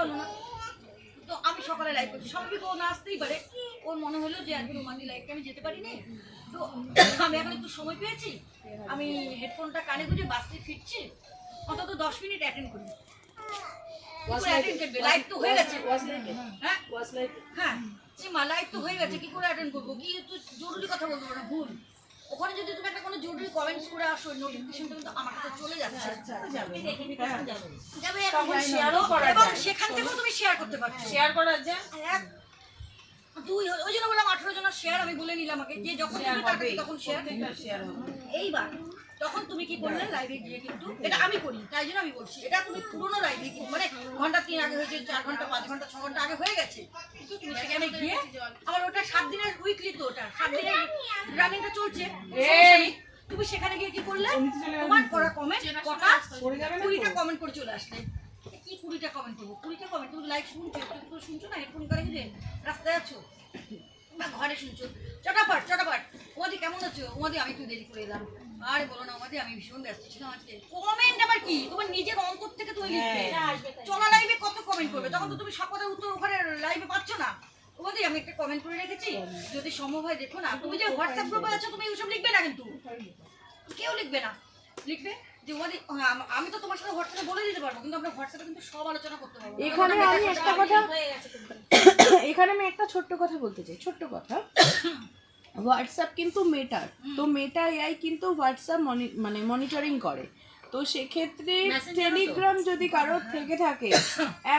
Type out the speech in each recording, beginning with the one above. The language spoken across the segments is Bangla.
পারলো না। তো আমি সকালে লাইভ করছি, স্বাভাবিক ও না আসতেই পারে, ওর মনে হলো যে আজকে রোমান্টি লাইভকে আমি যেতে পারিনি, তো আমি এখন একটু সময় পেয়েছি, আমি হেডফোনটা কানে গুঁজে বাসে ফিরছি, অন্তত 10 মিনিট অ্যাটেন্ড করি। লাইভ তো হয়ে গেছে, হ্যাঁ হ্যাঁ মা লাইভ তো হয়ে গেছে, কি করে অ্যাটেন্ড করবো? কি একটু জরুরি কথা বলবো না, ভুল। ওখানে যদি তুমি একটা কোনো জরুরি কমেন্টস করে আসো, নোটিফিকেশনটা কিন্তু আমার কাছে চলে যাচ্ছে, যাবে এবং সেখান থেকেও তুমি শেয়ার করতে পারছো, শেয়ার করা যায়। ওই জন্য বললাম 18 জনের শেয়ার আমি বলে নিলাম আগে, যে যখন তখন শেয়ার হবে। এইবার তখন তুমি কি করলে লাইভে গিয়ে, কিন্তু এটা আমি করি তাই জন্য আমি বলছি, এটা তুমি পুরোনো লাইভে মানে ঘন্টা 3 আগে হয়েছে, 4 ঘন্টা 5 ঘন্টা 6 ঘন্টা আগে হয়ে গেছে, কিন্তু তুমি সেখানে গিয়ে আবার ওটা 7 দিনের উইকলি, তো ওটা 7 দিনের রানিংটা চলছে, তুমি সেখানে গিয়ে কি করলে, তোমার করা কমেন্ট কটা 20টা কমেন্ট করে চলে আসলে। কি 20টা কমেন্ট করবো? 20টা কমেন্ট তুমি লাইভ শুনছো না, হেডফোন করে যে রাস্তায় আছো বা ঘরে শুনছো, চটাপট চটাপট, ওমাদি কেমন আছো? ওমাদি আমি একটু দেরি করে এলাম, আরে বলো না ওমাদি আমি ভীষণ ব্যস্ত ছিলাম আজকে। কমেন্ট আবার কি তোমার নিজের অন্তর থেকে তুমি লিখবে, চলা লাইভে কত কমেন্ট করবে, তখন তো তুমি সব কথার উত্তর ওখানে লাইভে পাচ্ছ না। ওমাদি আমি একটা কমেন্ট করে রেখেছি, যদি সম্ভব হয় দেখো না। তুমি যে হোয়াটসঅ্যাপ গ্রুপে আছো তুমি ওসব লিখবে না, কিন্তু কেউ লিখবে না, লিখবে যে ওমাদি আমি তো তোমার সাথে হোয়াটসঅ্যাপে বলে দিতে পারবো, কিন্তু আমরা হোয়াটসঅ্যাপে কিন্তু সব আলোচনা করতে পারবো। এখানে আমি একটা কথা এখানে আমি একটা ছোট্ট কথা বলতে চাই, ছোট্ট কথা। হোয়াটসঅ্যাপ কিন্তু মেটার, তো মেটা এআই কিন্তু হোয়াটসঅ্যাপ মানে মনিটরিং করে, তো সেক্ষেত্রে টেলিগ্রাম যদি কারোর থেকে থাকে,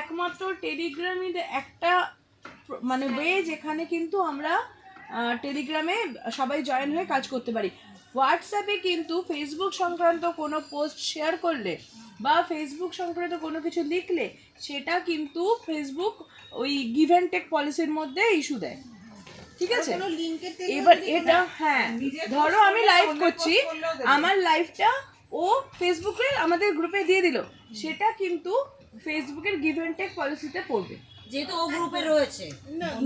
একমাত্র টেলিগ্রামই একটা মানে ওয়ে যেখানে কিন্তু আমরা টেলিগ্রামে সবাই জয়েন হয়ে কাজ করতে পারি। হোয়াটসঅ্যাপে কিন্তু ফেসবুক সংক্রান্ত কোনো পোস্ট শেয়ার করলে বা ফেসবুক সংক্রান্ত কোনো কিছু লিখলে সেটা কিন্তু ফেসবুক ওই গিভ অ্যান্ড টেক পলিসির মধ্যে ইস্যু দেয়, ঠিক আছে? এবার এটা হ্যাঁ, ধরো আমি লাইভ করছি, আমার লাইভটা ও ফেসবুকে আমাদের গ্রুপে দিয়ে দিল, সেটা কিন্তু ফেসবুকের গিভ অ্যান্ড টেক পলিসিতে পড়বে, যেহেতু ও গ্রুপে রয়েছে।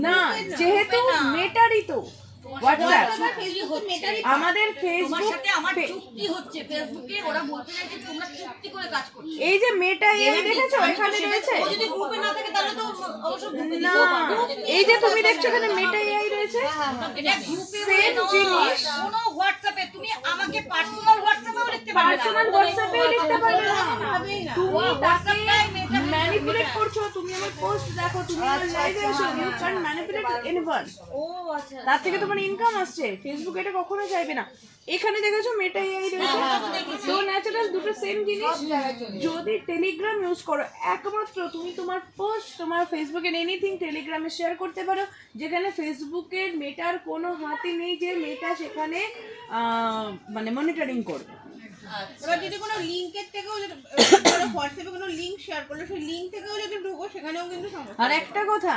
না, যেহেতু মেটারই তো হোয়াটসঅ্যাপ, আমাদের ফেসবুক সাথে আমার চুক্তি হচ্ছে, ফেসবুকে ওরা বলতে চাইছে তোমরা চুক্তি করে কাজ করছো। এই যে মেটা এআই দেখেছো এখানে রয়েছে, ও যদি গ্রুপে না থাকে তাহলে তো অবশ্যই গ্রুপে না, এই যে তুমি দেখছো এখানে মেটা এআই রয়েছে, এটা গ্রুপে সেম জিনিস কোনো হোয়াটসঅ্যাপে তুমি আমাকে পার্সোনাল হোয়াটসঅ্যাপেও লিখতে পারবে, পার্সোনাল হোয়াটসঅ্যাপেও লিখতে পারবে না, তুমি তাকে ম্যানিপুলেট করছো, তুমি আমার পোস্ট দেখো, তুমি আমার লাইভে এসো, ইউ ক্যান ম্যানিপুলেট এনিওয়ান। ও আচ্ছা, তার থেকে তোমার ইনকাম আসছে, ফেসবুক এটা কখনো চাইবে না। এখানে দেখেছো মেটা এআই রয়েছে, তো ন্যাচারাল দুটো সেম জিনিস। যদি টেলিগ্রাম ইউজ করো, একমাত্র তুমি তোমার পোস্ট তোমার ফেসবুকের এনিথিং টেলিগ্রামে শেয়ার করতে পারো, যেখানে ফেসবুকের মেটার কোনো হাতই নেই যে মেটা সেখানে মানে মনিটরিং করবে। এবার যদি কোনো লিংকের থেকেও হোয়াটসঅ্যাপে কোনো লিংক শেয়ার করলো, সেই লিংক থেকেও যদি ঢুকো সেখানেও কিন্তু সমস্যা। আর একটা কথা,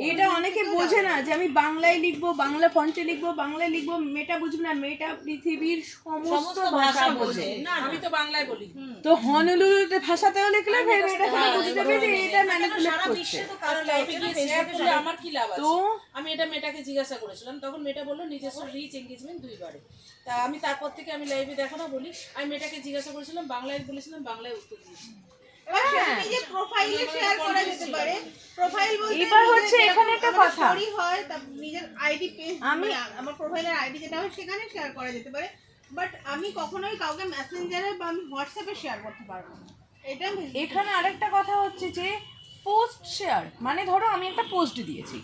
এটা অনেকে বোঝে না যে আমি বাংলায় লিখবো, বাংলা ফন্টে লিখবো, বাংলায় লিখবো, মেটা বুঝবে না, মেটা পৃথিবীর সমস্ত ভাষা বোঝে। না আমি তো বাংলায় বলি, তো হনুলুলুতে ভাষাতেও লিখলে মেটা বুঝে যাবে যে এটা ম্যানিপুলেট করছে। আমার কি লাভ আছে? তো আমি এটা মেটাকে জিজ্ঞাসা করেছিলাম, তখন মেটা বললো নিজস্ব রিচ এঙ্গেজমেন্ট 2 বারে। তা আমি তারপর থেকে আমি লাইভে দেখানো বলি, আমি মেটাকে জিজ্ঞাসা করেছিলাম, বাংলায় বলেছিলাম, বাংলায় উত্তর দিয়েছি। নিজের প্রোফাইলে শেয়ার করা যেতে পারে, প্রোফাইল বলতে এবার হচ্ছে এখানে একটা কথা, স্টোরি হয়, তা নিজের আইডি পেজ, আমি আমার প্রোফাইলের আইডি যেটা হয় সেখানে শেয়ার করা যেতে পারে, বাট আমি কখনোই কাউকে মেসেঞ্জারে বা আমি হোয়াটসঅ্যাপে শেয়ার করতে পারবো না। এটা এখানে আরেকটা কথা হচ্ছে যে পোস্ট শেয়ার মানে ধরো আমি একটা পোস্ট দিয়েছি,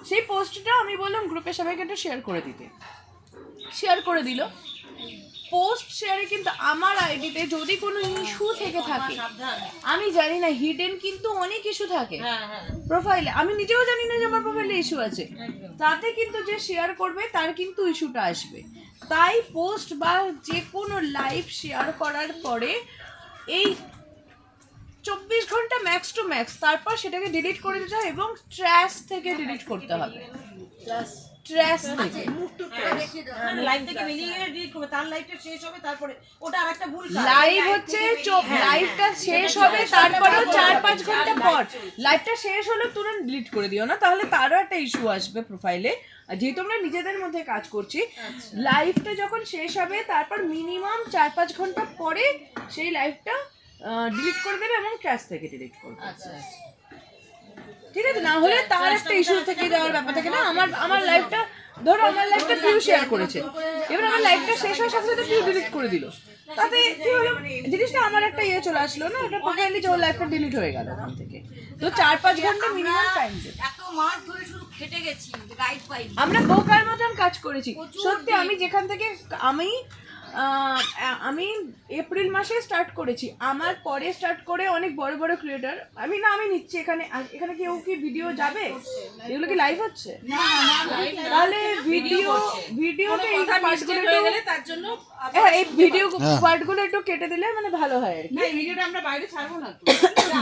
সেই পোস্টটা আমি বললাম গ্রুপে সবাইকে একটু শেয়ার করে দিতে, শেয়ার করে দিল। পোস্ট শেয়ারে কিন্তু আমার আইডিতে যদি কোনো ইস্যু থেকে থাকে, আমি জানি না, হিডেন কিন্তু অনেক ইস্যু থাকে প্রোফাইলে, আমি নিজেও জানি না যে আমার প্রোফাইলে ইস্যু আছে, তাতে কিন্তু যে শেয়ার করবে তার কিন্তু ইস্যুটা আসবে। তাই পোস্ট বা যে কোনো লাইভ শেয়ার করার পরে এই 24 ঘন্টা ম্যাক্স টু ম্যাক্স, তারপর সেটাকে ডিলিট করে দিতে হবে এবং ট্র্যাশ থেকে ডিলিট করতে হবে, ট্র্যাশ থেকে। লাইভ থেকে মিলিয়ে ডিলিট করবে, তার লাইভটা শেষ হবে, তারপরে ওটা আরেকটা ভুল লাইভ হচ্ছে লাইভটা শেষ হবে, তারপরেও 4-5 ঘন্টা পর লাইভটা শেষ হলে তুরন্ত ডিলিট করে দিও না, তাহলে তারও একটা ইস্যু আসবে প্রোফাইলে। যেহেতু আমরা নিজেদের মধ্যে কাজ করছি, লাইভটা যখন শেষ হবে তারপর মিনিমাম 4-5 ঘন্টা পরে সেই লাইভটা ডিলিট করে দেবে এবং ট্র্যাশ থেকে ডিলিট করবে। আচ্ছা, ঠিক আছে, না হলে তার একটা ইস্যু থেকে যাওয়ার ব্যাপার থাকে না। আমার লাইফটা ধরো, আমার লাইফটা পিউ শেয়ার করেছে, এবার আমার লাইফটা শেষ হওয়ার সাথে সাথে পিউ ডিলিট করে দিল, তাতে কি হলো, জিনিসটা আমার একটা ইয়ে চলে আসলো না, এটা প্রপারলি যে ওর লাইফটা ডিলিট হয়ে গেল ওখান থেকে। তো 4-5 ঘন্টা মিনিমাম টাইম দেব। এত মাস ধরে শুধু খেটে গেছি, গাইড পাইনি। আমরা বোকার মতন কাজ করেছি সত্যি। আমি যেখান থেকে আমি এপ্রিল মাসে স্টার্ট করেছি, আমার পরে স্টার্ট করে অনেক বড় বড় ক্রিয়েটার আমি নিচ্ছি। এখানে কেউ কি ভিডিও যাবে? এগুলো কি লাইভ হচ্ছে? তাহলে ভিডিওতে এই পার্টগুলো তার জন্য এই ভিডিও পার্টগুলো একটু কেটে দিলে মানে ভালো হয় আর কি। ভিডিওটা আমরা বাইরে ছাড়বো না তো,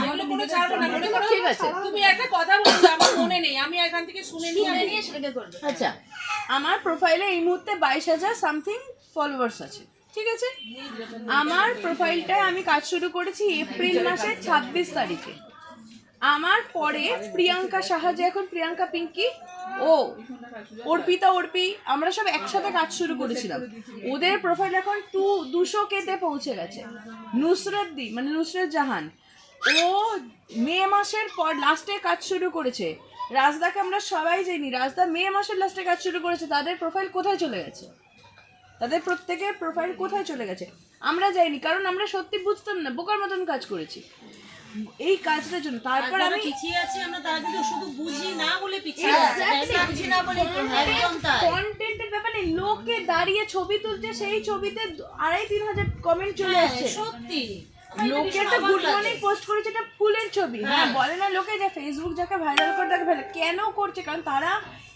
এগুলো কোনো ছাড়বো না, মনে করো ঠিক আছে। তুমি একটা কথা বলছো, আমার মনে নেই, আমি এখান থেকে শুনে নিয়ে সেটা করবে। আচ্ছা, আমার প্রোফাইলে এই মুহূর্তে 22,000 সামথিং ফলোয়ার্স আছে, ঠিক আছে। আমার প্রোফাইলটায় আমি কাজ শুরু করেছি এপ্রিল মাসের 26 তারিখে। আমার পরে প্রিয়াঙ্কা সাহা, যে এখন প্রিয়াঙ্কা পিঙ্কি, অর্পি, আমরা সব একসাথে কাজ শুরু করেছিলাম। ওদের প্রোফাইল এখন 200K-তে পৌঁছে গেছে। নুসরত জাহান, ও মে মাসের পর লাস্টে কাজ শুরু করেছে। রাজদাকে আমরা সবাই জানি, রাজদা মে মাসের লাস্টে কাজ শুরু করেছে। তাদের প্রোফাইল কোথায় চলে গেছে? তাদের প্রত্যেকের প্রোফাইল কোথায় চলে গেছে আমরা যাইনি, কারণ আমরা সত্যি বুঝতাম না, বোকার মতন কাজ করেছি এই কাজটার জন্য। তারপর আমি পিছিয়ে আছি, আমরা তারা কিন্তু শুধু বুঝি না বলে পিছিয়ে বুঝি না বলে একদম তাই। কন্টেন্টের ব্যাপারে লোকে দাঁড়িয়ে ছবি তুলছে, সেই ছবিতে 2,500-3 হাজার কমেন্ট চলে আসছে। সত্যি লোকে একটা গুড মর্নিং পোস্ট করেছে, এটা ফুলের ছবি। হ্যাঁ, বলে না লোকে যে ফেসবুক যাকে ভাইরাল করে তাকে ভাইরাল কেন করছে, কারণ তারা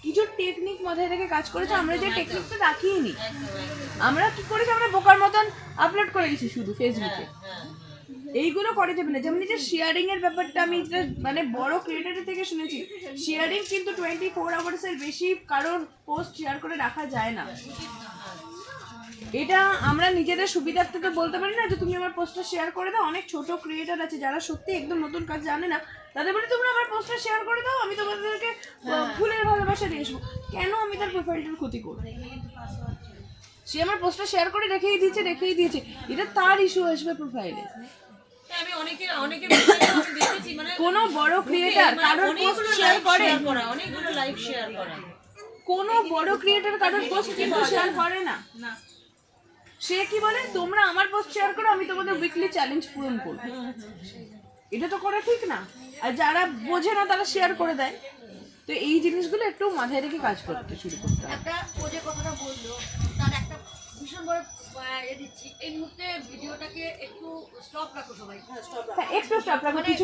কিছু টেকনিক মাথায় রেখে কাজ করেছে। আমরা যে টেকনিকটা রাখিনি, আমরা কি করেছি, আমরা বোকার মতন আপলোড করে দিয়েছি শুধু ফেসবুকে। এইগুলো করে যাবে না। যেমন যে শেয়ারিং এর ব্যাপারটা আমি মানে বড় ক্রিয়েটরের থেকে শুনেছি, শেয়ারিং কিন্তু 24 আওয়ার্সের বেশি কারোর পোস্ট শেয়ার করে রাখা যায় না। এটা আমরা নিজেদের সুবিধার্থে তো বলতে পারি না যে তুমি আমার পোস্টটা শেয়ার করে দাও। অনেক ছোট ক্রিয়েটর আছে যারা সত্যি একদম নতুন কাজ জানে না, তাদের বলে তোমরা আমার পোস্টটা শেয়ার করে দাও, আমি তোমাদেরকে ফুলের ভালোবাসা দিয়ে আসবো। কেন আমি তার প্রোফাইলটার ক্ষতি করবো? সে আমার পোস্টটা শেয়ার করে রেখেই দিয়েছে, এটা তার ইস্যু আসবে প্রোফাইলে। আমি অনেকে দেখেছি, মানে কোন বড় ক্রিয়েটর কারোর পোস্ট শেয়ার করে, অনেকগুলো লাইভ শেয়ার করে, কোন বড় ক্রিয়েটর কারোর পোস্ট কিন্তু শেয়ার করে না। সে কি বলে, তোমরা আমার পোস্ট শেয়ার করো, আমি তোমাদের উইকলি চ্যালেঞ্জ পূরণ করব। এটা তো করা ঠিক না। আর যারা বোঝে না তারা শেয়ার করে দেয়। তো এই জিনিসগুলো একটু মাথায় রেখে কাজ করতে শুরু করতে হবে। একটা ও যে কথাটা বললো তার একটা ভীষণ বড় দিচ্ছি। এই মুহূর্তে ভিডিওটাকে একটু স্টপ রাখো সবাই। হ্যাঁ, একটু স্টপ রাখো, কিছু